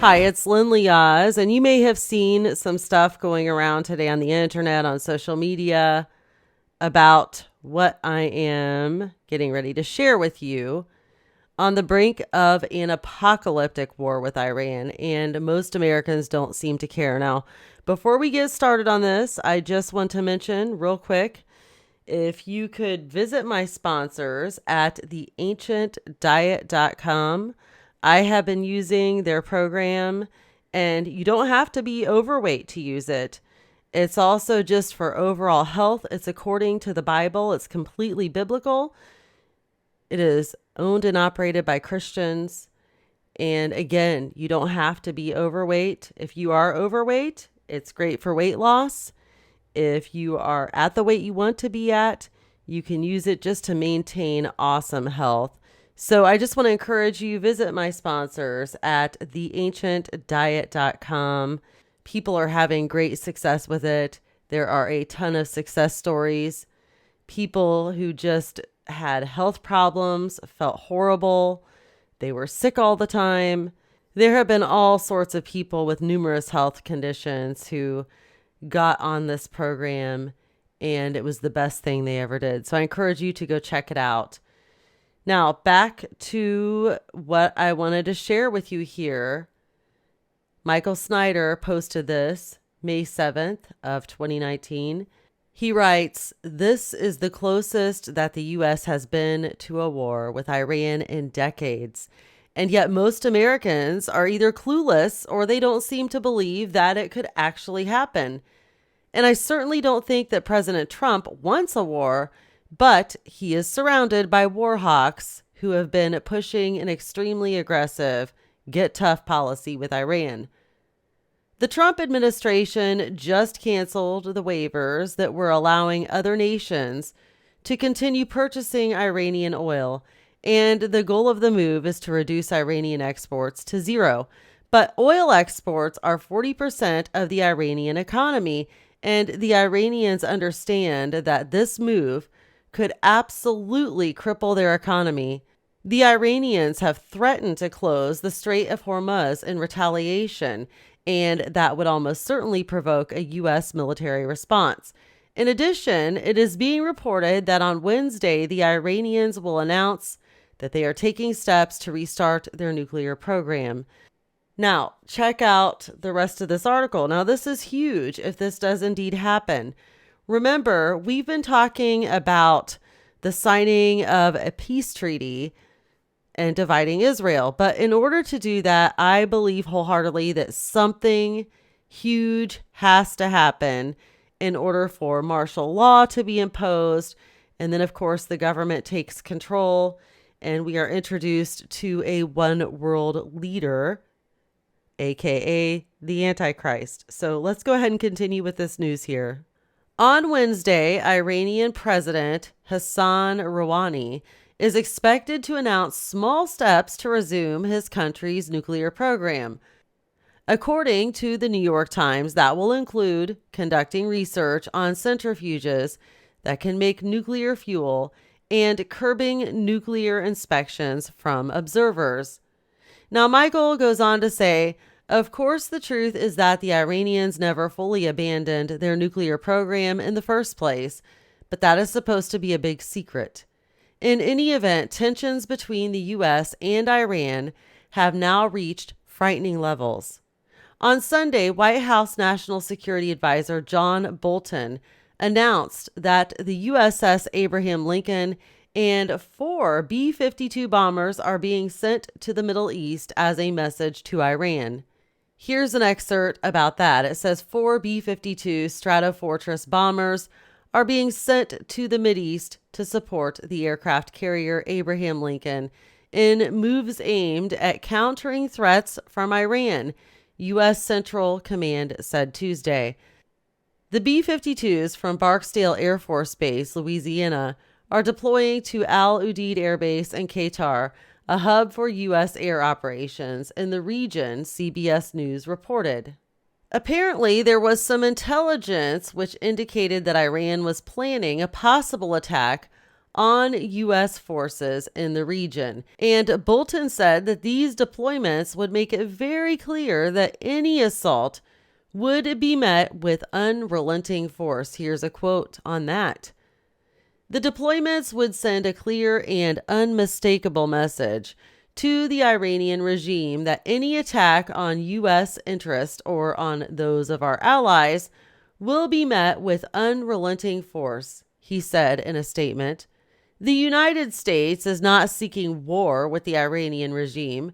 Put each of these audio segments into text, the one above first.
Hi, it's Lynn Oz, and you may have seen some stuff going around today on the internet, on social media, about what I am getting ready to share with you on the brink of an apocalyptic war with Iran, and most Americans don't seem to care. Now, before we get started on this, I just want to mention real quick, if you could visit my sponsors at theancientdiet.com. I have been using their program, and you don't have to be overweight to use it. It's also just for overall health. It's according to the Bible. It's completely biblical. It is owned and operated by Christians. And again, you don't have to be overweight. If you are overweight, it's great for weight loss. If you are at the weight you want to be at, you can use it just to maintain awesome health. So I just want to encourage you, visit my sponsors at theancientdiet.com. People are having great success with it. There are a ton of success stories. People who just had health problems, felt horrible. They were sick all the time. There have been all sorts of people with numerous health conditions who got on this program, and it was the best thing they ever did. So I encourage you to go check it out. Now, back to what I wanted to share with you here. Michael Snyder posted this May 7th of 2019. He writes, "This is the closest that the U.S. has been to a war with Iran in decades. And yet most Americans are either clueless or they don't seem to believe that it could actually happen. And I certainly don't think that President Trump wants a war, but he is surrounded by war hawks who have been pushing an extremely aggressive, get tough policy with Iran. The Trump administration just canceled the waivers that were allowing other nations to continue purchasing Iranian oil, and the goal of the move is to reduce Iranian exports to zero. But oil exports are 40% of the Iranian economy, and the Iranians understand that this move could absolutely cripple their economy. The Iranians have threatened to close the Strait of Hormuz in retaliation, and that would almost certainly provoke a U.S. military response. In addition, it is being reported that on Wednesday, the Iranians will announce that they are taking steps to restart their nuclear program. Now, check out the rest of this article. Now, this is huge if this does indeed happen. Remember, we've been talking about the signing of a peace treaty and dividing Israel. But in order to do that, I believe wholeheartedly that something huge has to happen in order for martial law to be imposed. And then, of course, the government takes control and we are introduced to a one world leader, aka the Antichrist. So let's go ahead and continue with this news here. On Wednesday, Iranian President Hassan Rouhani is expected to announce small steps to resume his country's nuclear program. According to the New York Times, that will include conducting research on centrifuges that can make nuclear fuel and curbing nuclear inspections from observers. Now, Michael goes on to say, of course, the truth is that the Iranians never fully abandoned their nuclear program in the first place, but that is supposed to be a big secret. In any event, tensions between the U.S. and Iran have now reached frightening levels. On Sunday, White House National Security Advisor John Bolton announced that the USS Abraham Lincoln and 4 B-52 bombers are being sent to the Middle East as a message to Iran. Here's an excerpt about that. It says 4 B-52 Stratofortress bombers are being sent to the Mideast to support the aircraft carrier Abraham Lincoln in moves aimed at countering threats from Iran, U.S. Central Command said Tuesday. The B-52s from Barksdale Air Force Base, Louisiana, are deploying to Al Udeid Air Base in Qatar, a hub for U.S. air operations in the region, CBS News reported. Apparently, there was some intelligence which indicated that Iran was planning a possible attack on U.S. forces in the region. And Bolton said that these deployments would make it very clear that any assault would be met with unrelenting force. Here's a quote on that. The deployments would send a clear and unmistakable message to the Iranian regime that any attack on U.S. interests or on those of our allies will be met with unrelenting force, he said in a statement. The United States is not seeking war with the Iranian regime,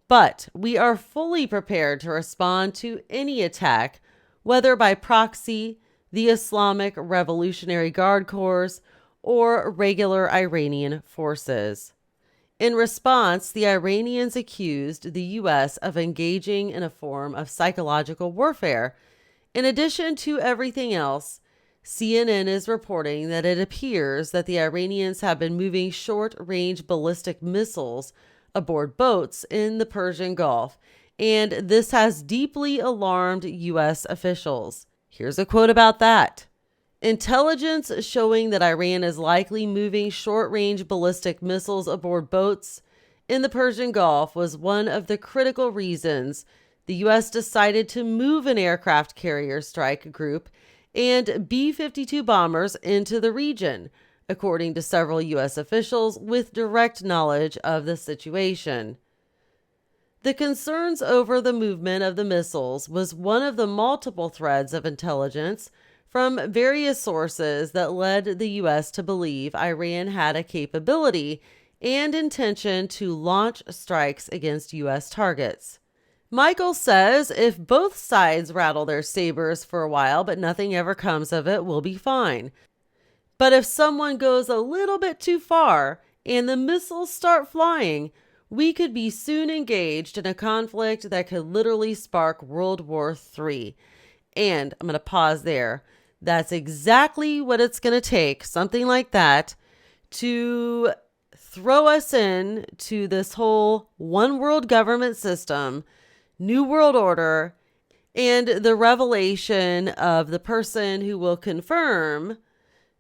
but we are fully prepared to respond to any attack, whether by proxy, the Islamic Revolutionary Guard Corps, or regular Iranian forces. In response, the Iranians accused the U.S. of engaging in a form of psychological warfare. In addition to everything else, CNN is reporting that it appears that the Iranians have been moving short-range ballistic missiles aboard boats in the Persian Gulf, and this has deeply alarmed U.S. officials. Here's a quote about that. Intelligence showing that Iran is likely moving short-range ballistic missiles aboard boats in the Persian Gulf was one of the critical reasons the U.S. decided to move an aircraft carrier strike group and B-52 bombers into the region, according to several U.S. officials with direct knowledge of the situation. The concerns over the movement of the missiles was one of the multiple threads of intelligence from various sources that led the U.S. to believe Iran had a capability and intention to launch strikes against U.S. targets. Michael says if both sides rattle their sabers for a while but nothing ever comes of it, we'll be fine. But if someone goes a little bit too far and the missiles start flying, we could be soon engaged in a conflict that could literally spark World War III. And I'm going to pause there. That's exactly what it's going to take, something like that, to throw us in to this whole one world government system, new world order, and the revelation of the person who will confirm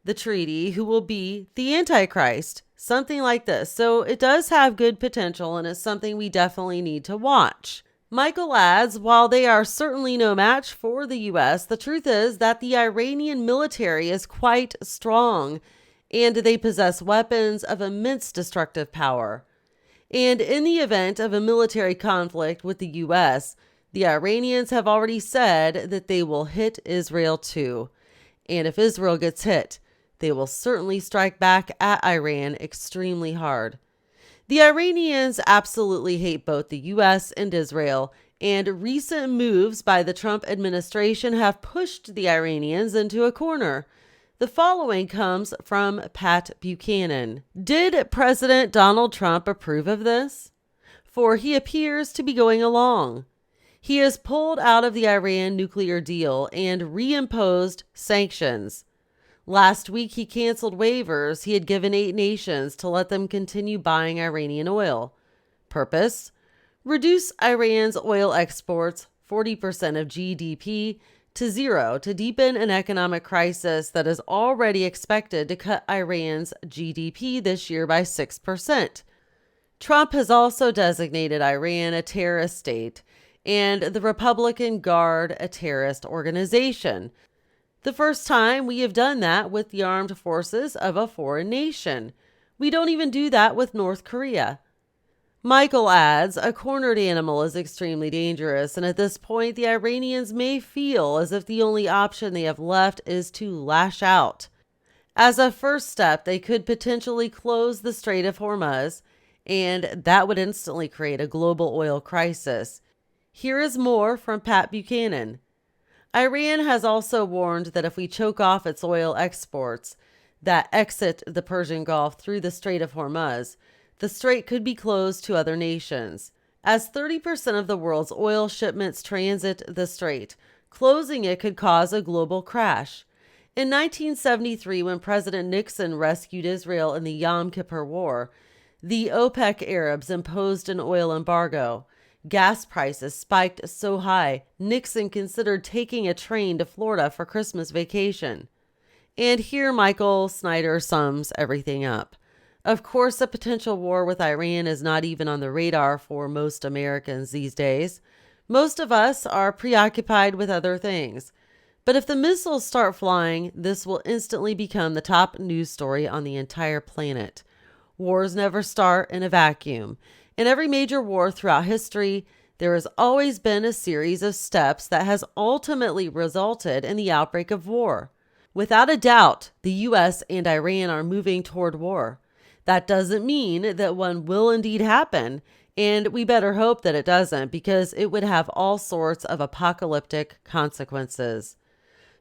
the treaty, who will be the Antichrist, something like this. So it does have good potential, and it's something we definitely need to watch. Michael adds, while they are certainly no match for the U.S., the truth is that the Iranian military is quite strong, and they possess weapons of immense destructive power. And in the event of a military conflict with the U.S., the Iranians have already said that they will hit Israel too. And if Israel gets hit, they will certainly strike back at Iran extremely hard. The Iranians absolutely hate both the U.S. and Israel, and recent moves by the Trump administration have pushed the Iranians into a corner. The following comes from Pat Buchanan. Did President Donald Trump approve of this? For he appears to be going along. He has pulled out of the Iran nuclear deal and reimposed sanctions. Last week, he canceled waivers he had given 8 nations to let them continue buying Iranian oil. Purpose? Reduce Iran's oil exports 40% of GDP to zero to deepen an economic crisis that is already expected to cut Iran's GDP this year by 6%. Trump has also designated Iran a terrorist state and the Republican Guard a terrorist organization. The first time we have done that with the armed forces of a foreign nation. We don't even do that with North Korea. Michael adds, a cornered animal is extremely dangerous, and at this point, the Iranians may feel as if the only option they have left is to lash out. As a first step, they could potentially close the Strait of Hormuz, and that would instantly create a global oil crisis. Here is more from Pat Buchanan. Iran has also warned that if we choke off its oil exports that exit the Persian Gulf through the Strait of Hormuz, the strait could be closed to other nations. As 30% of the world's oil shipments transit the strait, closing it could cause a global crash. In 1973, when President Nixon rescued Israel in the Yom Kippur War, the OPEC Arabs imposed an oil embargo. Gas prices spiked so high, Nixon considered taking a train to Florida for Christmas vacation. And here Michael Snyder sums everything up. Of course, a potential war with Iran is not even on the radar for most Americans these days. Most of us are preoccupied with other things. But if the missiles start flying, this will instantly become the top news story on the entire planet. Wars never start in a vacuum. In every major war throughout history, there has always been a series of steps that has ultimately resulted in the outbreak of war. Without a doubt, the US and Iran are moving toward war. That doesn't mean that one will indeed happen, and we better hope that it doesn't, because it would have all sorts of apocalyptic consequences.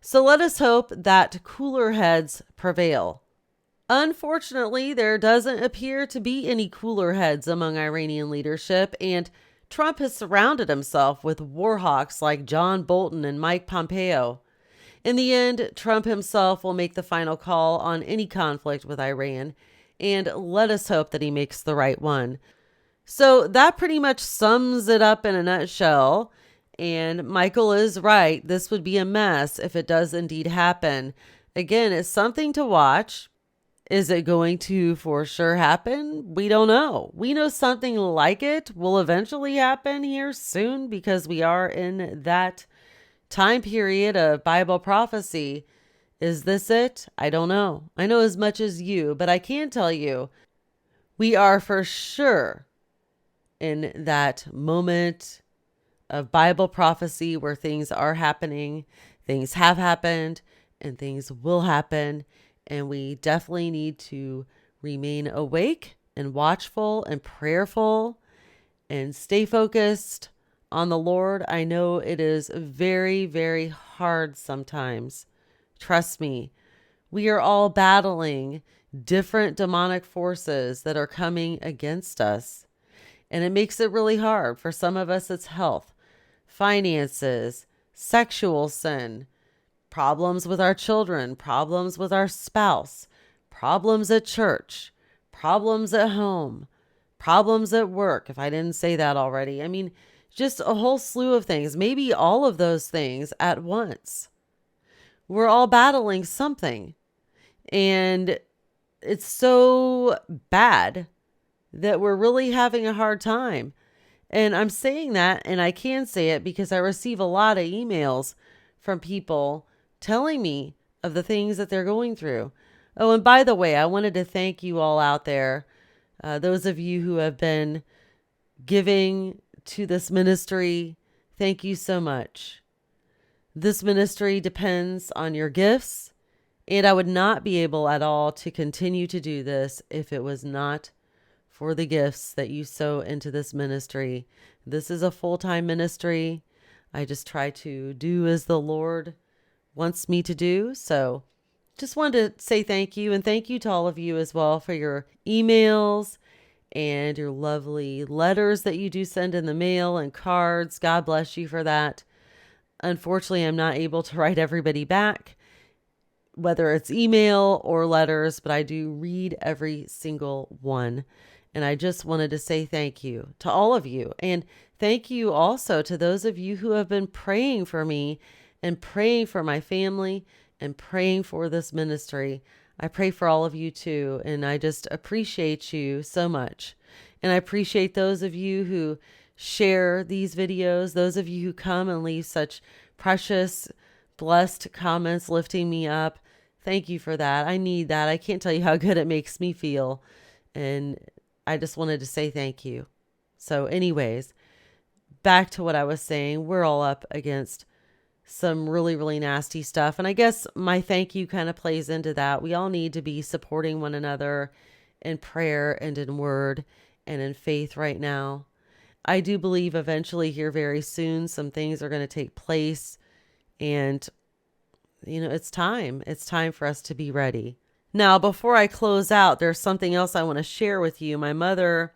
So let us hope that cooler heads prevail. Unfortunately, there doesn't appear to be any cooler heads among Iranian leadership, and Trump has surrounded himself with war hawks like John Bolton and Mike Pompeo. In the end, Trump himself will make the final call on any conflict with Iran, and let us hope that he makes the right one. So that pretty much sums it up in a nutshell. And Michael is right. This would be a mess if it does indeed happen. Again, it's something to watch. Is it going to for sure happen? We don't know. We know something like it will eventually happen here soon, because we are in that time period of Bible prophecy. Is this it? I don't know. I know as much as you, but I can tell you we are for sure in that moment of Bible prophecy where things are happening, things have happened, and things will happen. And we definitely need to remain awake and watchful and prayerful and stay focused on the Lord. I know it is very, very hard sometimes. Trust me, we are all battling different demonic forces that are coming against us. And it makes it really hard. For some of us, it's health, finances, sexual sin, problems with our children, problems with our spouse, problems at church, problems at home, problems at work, if I didn't say that already. I mean, just a whole slew of things, maybe all of those things at once. We're all battling something. And it's so bad that we're really having a hard time. And I'm saying that, and I can say it because I receive a lot of emails from people telling me of the things that they're going through. Oh, and by the way, I wanted to thank you all out there, those of you who have been giving to this ministry. Thank you so much. This ministry depends on your gifts, and I would not be able at all to continue to do this if it was not for the gifts that you sow into this ministry. This is a full-time ministry. I just try to do as the Lord wants me to do. So just wanted to say thank you, and thank you to all of you as well for your emails and your lovely letters that you do send in the mail and cards. God bless you for that. Unfortunately, I'm not able to write everybody back, whether it's email or letters, but I do read every single one. And I just wanted to say thank you to all of you. And thank you also to those of you who have been praying for me and praying for my family and praying for this ministry. I pray for all of you too. And I just appreciate you so much. And I appreciate those of you who share these videos, those of you who come and leave such precious, blessed comments lifting me up. Thank you for that. I need that. I can't tell you how good it makes me feel. And I just wanted to say thank you. So anyways, back to what I was saying. We're all up against some really, really nasty stuff. And I guess my thank you kind of plays into that. We all need to be supporting one another in prayer and in word and in faith right now. I do believe eventually here very soon some things are going to take place, and it's time. It's time for us to be ready. Now, before I close out, there's something else I want to share with you. My mother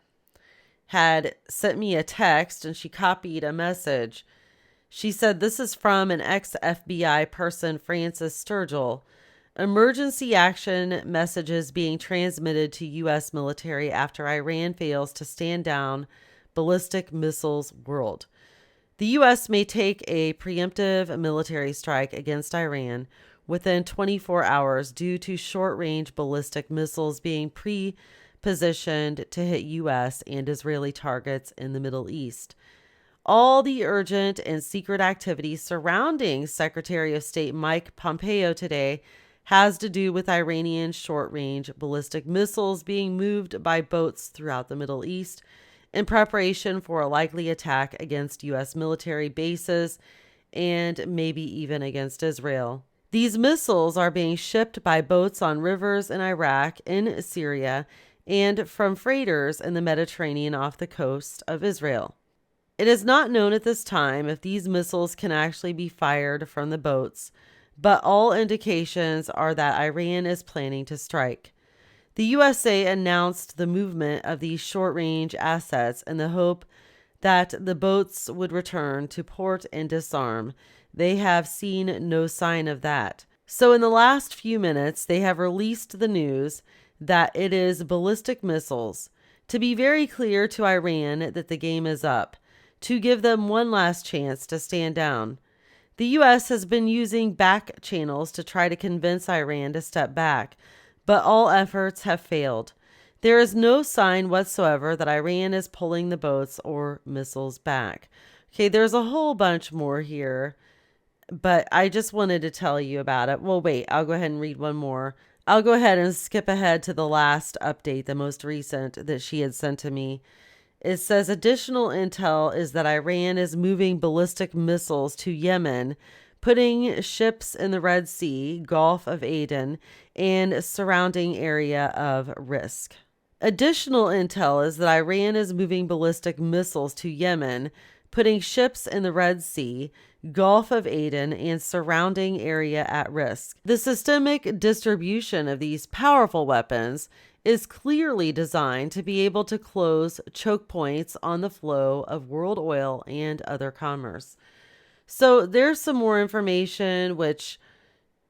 had sent me a text and she copied a message. She said, this is from an ex-FBI person, Francis Sturgill. Emergency action messages being transmitted to U.S. military after Iran fails to stand down ballistic missiles world. The U.S. may take a preemptive military strike against Iran, within 24 hours due to short-range ballistic missiles being positioned to hit U.S. and Israeli targets in the Middle East. All the urgent and secret activity surrounding Secretary of State Mike Pompeo today has to do with Iranian short-range ballistic missiles being moved by boats throughout the Middle East in preparation for a likely attack against U.S. military bases and maybe even against Israel. These missiles are being shipped by boats on rivers in Iraq, in Syria, and from freighters in the Mediterranean off the coast of Israel. It is not known at this time if these missiles can actually be fired from the boats, but all indications are that Iran is planning to strike. The USA announced the movement of these short-range assets in the hope that the boats would return to port and disarm. They have seen no sign of that. So in the last few minutes, they have released the news that it is ballistic missiles. To be very clear to Iran that the game is up, to give them one last chance to stand down. The U.S. has been using back channels to try to convince Iran to step back, but all efforts have failed. There is no sign whatsoever that Iran is pulling the boats or missiles back. Okay, there's a whole bunch more here, but I just wanted to tell you about it. Well, wait, I'll go ahead and read one more. I'll go ahead and skip ahead to the last update, the most recent that she had sent to me. It says additional intel is that Iran is moving ballistic missiles to Yemen, putting ships in the Red Sea, Gulf of Aden, and surrounding area of risk. Additional intel is that Iran is moving ballistic missiles to Yemen, putting ships in the Red Sea, Gulf of Aden, and surrounding area at risk. The systemic distribution of these powerful weapons is clearly designed to be able to close choke points on the flow of world oil and other commerce. So there's some more information which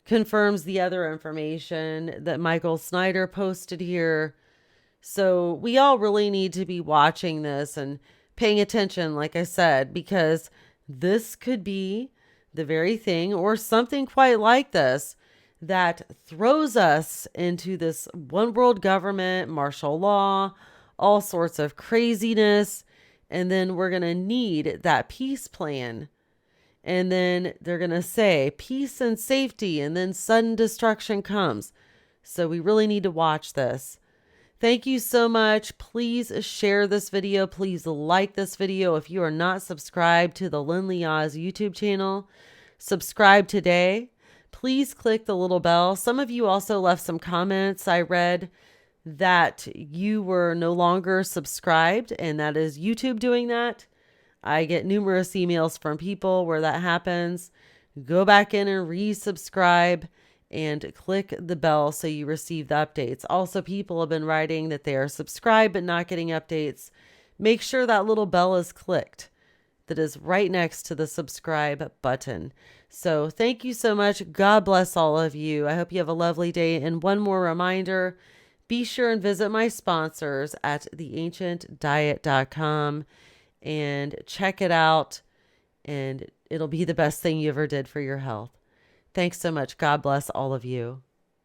confirms the other information that Michael Snyder posted here. So we all really need to be watching this and paying attention, like I said, because this could be the very thing or something quite like this that throws us into this one world government, martial law, all sorts of craziness. And then we're going to need that peace plan. And then they're going to say peace and safety, and then sudden destruction comes. So we really need to watch this. Thank you so much. Please share this video. Please like this video. If you are not subscribed to the Lindley Oz YouTube channel, subscribe today. Please click the little bell. Some of you also left some comments. I read that you were no longer subscribed, and that is YouTube doing that. I get numerous emails from people where that happens. Go back in and resubscribe and click the bell so you receive the updates. Also, people have been writing that they are subscribed but not getting updates. Make sure that little bell is clicked. That is right next to the subscribe button. So thank you so much. God bless all of you. I hope you have a lovely day. And one more reminder, be sure and visit my sponsors at theancientdiet.com and check it out. And it'll be the best thing you ever did for your health. Thanks so much. God bless all of you.